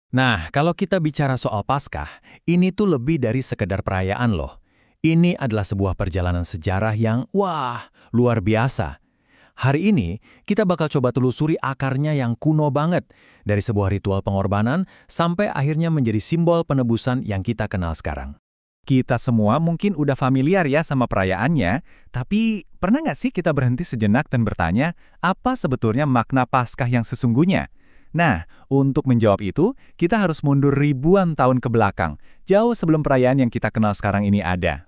Nah, kalau kita bicara soal Paskah, ini tuh lebih dari sekedar perayaan loh. Ini adalah sebuah perjalanan sejarah yang, wah, luar biasa. Hari ini, kita bakal coba telusuri akarnya yang kuno banget, dari sebuah ritual pengorbanan sampai akhirnya menjadi simbol penebusan yang kita kenal sekarang. Kita semua mungkin udah familiar ya sama perayaannya, tapi pernah nggak sih kita berhenti sejenak dan bertanya, apa sebetulnya makna Paskah yang sesungguhnya? Nah, untuk menjawab itu, kita harus mundur ribuan tahun ke belakang, jauh sebelum perayaan yang kita kenal sekarang ini ada.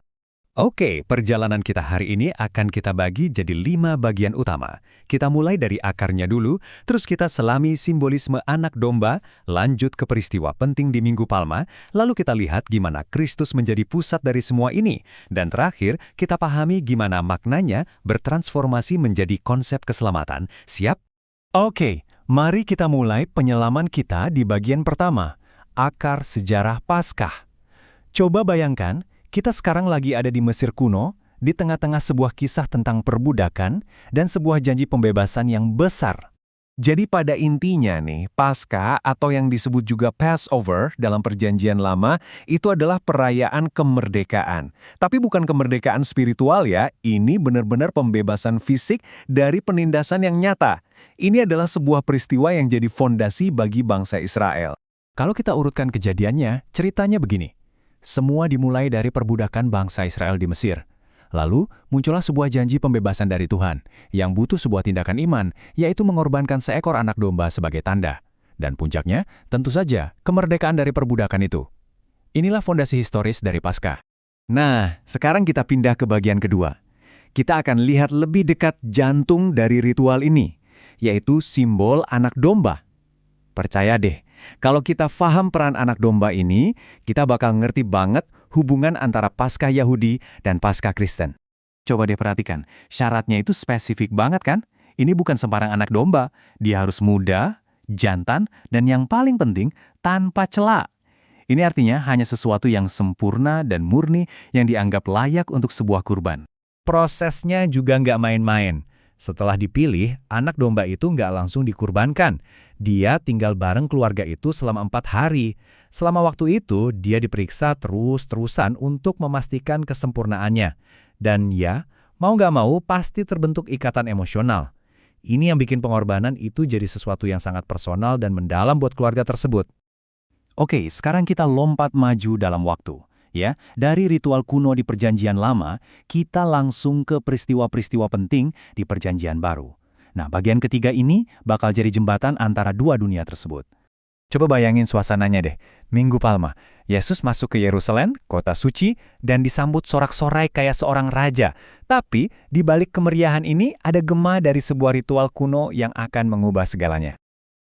Oke, perjalanan kita hari ini akan kita bagi jadi 5 bagian utama. Kita mulai dari akarnya dulu, terus kita selami simbolisme anak domba, lanjut ke peristiwa penting di Minggu Palma, lalu kita lihat gimana Kristus menjadi pusat dari semua ini, dan terakhir kita pahami gimana maknanya bertransformasi menjadi konsep keselamatan. Siap? Oke, mari kita mulai penyelaman kita di bagian pertama, akar sejarah Paskah. Coba bayangkan, kita sekarang lagi ada di Mesir kuno, di tengah-tengah sebuah kisah tentang perbudakan dan sebuah janji pembebasan yang besar. Jadi pada intinya nih, Paskah atau yang disebut juga Passover dalam perjanjian lama, itu adalah perayaan kemerdekaan. Tapi bukan kemerdekaan spiritual ya, ini benar-benar pembebasan fisik dari penindasan yang nyata. Ini adalah sebuah peristiwa yang jadi fondasi bagi bangsa Israel. Kalau kita urutkan kejadiannya, ceritanya begini. Semua dimulai dari perbudakan bangsa Israel di Mesir. Lalu, muncullah sebuah janji pembebasan dari Tuhan, yang butuh sebuah tindakan iman, yaitu mengorbankan seekor anak domba sebagai tanda. Dan puncaknya, tentu saja, kemerdekaan dari perbudakan itu. Inilah fondasi historis dari Paskah. Nah, sekarang kita pindah ke bagian kedua. Kita akan lihat lebih dekat jantung dari ritual ini, yaitu simbol anak domba. Percaya deh, kalau kita paham peran anak domba ini, kita bakal ngerti banget hubungan antara Paskah Yahudi dan Paskah Kristen. Coba deh perhatikan, syaratnya itu spesifik banget kan? Ini bukan sembarang anak domba, dia harus muda, jantan, dan yang paling penting, tanpa cela. Ini artinya hanya sesuatu yang sempurna dan murni yang dianggap layak untuk sebuah kurban. Prosesnya juga nggak main-main. Setelah dipilih, anak domba itu nggak langsung dikurbankan. Dia tinggal bareng keluarga itu selama 4 hari. Selama waktu itu, dia diperiksa terus-terusan untuk memastikan kesempurnaannya. Dan ya, mau nggak mau pasti terbentuk ikatan emosional. Ini yang bikin pengorbanan itu jadi sesuatu yang sangat personal dan mendalam buat keluarga tersebut. Oke, sekarang kita lompat maju dalam waktu. Ya, dari ritual kuno di Perjanjian Lama, kita langsung ke peristiwa-peristiwa penting di Perjanjian Baru. Nah, bagian ketiga ini bakal jadi jembatan antara dua dunia tersebut. Coba bayangin suasananya deh. Minggu Palma, Yesus masuk ke Yerusalem, kota suci, dan disambut sorak-sorai kayak seorang raja. Tapi, di balik kemeriahan ini ada gema dari sebuah ritual kuno yang akan mengubah segalanya.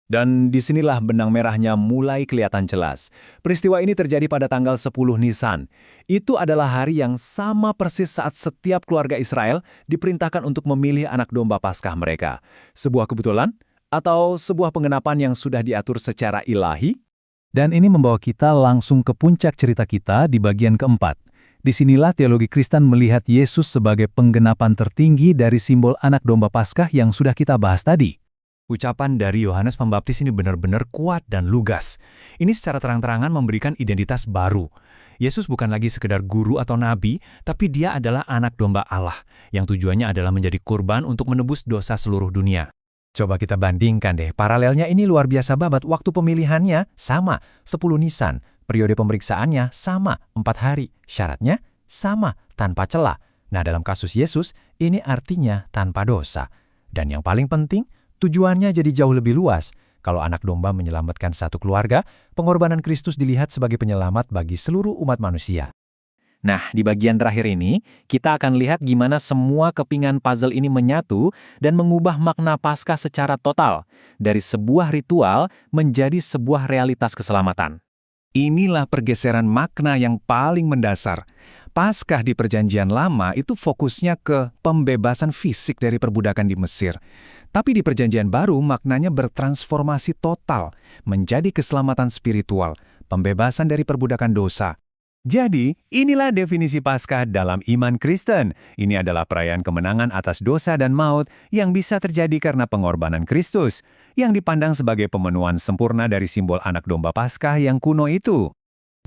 Dan disinilah benang merahnya mulai kelihatan jelas. Peristiwa ini terjadi pada tanggal 10 Nisan. Itu adalah hari yang sama persis saat setiap keluarga Israel diperintahkan untuk memilih anak domba Paskah mereka. Sebuah kebetulan? Atau sebuah pengenapan yang sudah diatur secara ilahi? Dan ini membawa kita langsung ke puncak cerita kita di bagian keempat. Disinilah teologi Kristen melihat Yesus sebagai penggenapan tertinggi dari simbol anak domba Paskah yang sudah kita bahas tadi. Ucapan dari Yohanes Pembaptis ini benar-benar kuat dan lugas. Ini secara terang-terangan memberikan identitas baru. Yesus bukan lagi sekedar guru atau nabi, tapi dia adalah anak domba Allah, yang tujuannya adalah menjadi kurban untuk menebus dosa seluruh dunia. Coba kita bandingkan deh, paralelnya ini luar biasa banget. Waktu pemilihannya sama, 10 Nisan. Periode pemeriksaannya sama, 4 hari. Syaratnya sama, tanpa cela. Nah, dalam kasus Yesus, ini artinya tanpa dosa. Dan yang paling penting, tujuannya jadi jauh lebih luas. Kalau anak domba menyelamatkan satu keluarga, pengorbanan Kristus dilihat sebagai penyelamat bagi seluruh umat manusia. Nah, di bagian terakhir ini, kita akan lihat gimana semua kepingan puzzle ini menyatu dan mengubah makna Paskah secara total, dari sebuah ritual menjadi sebuah realitas keselamatan. Inilah pergeseran makna yang paling mendasar. Paskah di Perjanjian Lama itu fokusnya ke pembebasan fisik dari perbudakan di Mesir. Tapi di Perjanjian Baru maknanya bertransformasi total, menjadi keselamatan spiritual, pembebasan dari perbudakan dosa. Jadi, inilah definisi Paskah dalam iman Kristen. Ini adalah perayaan kemenangan atas dosa dan maut yang bisa terjadi karena pengorbanan Kristus, yang dipandang sebagai pemenuhan sempurna dari simbol anak domba Paskah yang kuno itu.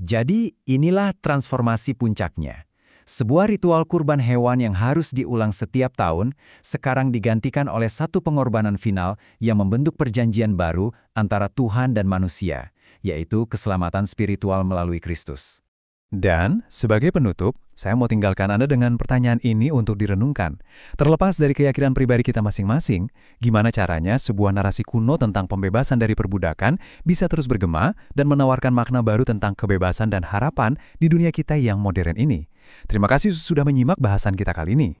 Jadi, inilah transformasi puncaknya. Sebuah ritual kurban hewan yang harus diulang setiap tahun, sekarang digantikan oleh satu pengorbanan final yang membentuk perjanjian baru antara Tuhan dan manusia, yaitu keselamatan spiritual melalui Kristus. Dan, sebagai penutup, saya mau tinggalkan Anda dengan pertanyaan ini untuk direnungkan. Terlepas dari keyakinan pribadi kita masing-masing, gimana caranya sebuah narasi kuno tentang pembebasan dari perbudakan bisa terus bergema dan menawarkan makna baru tentang kebebasan dan harapan di dunia kita yang modern ini? Terima kasih sudah menyimak bahasan kita kali ini.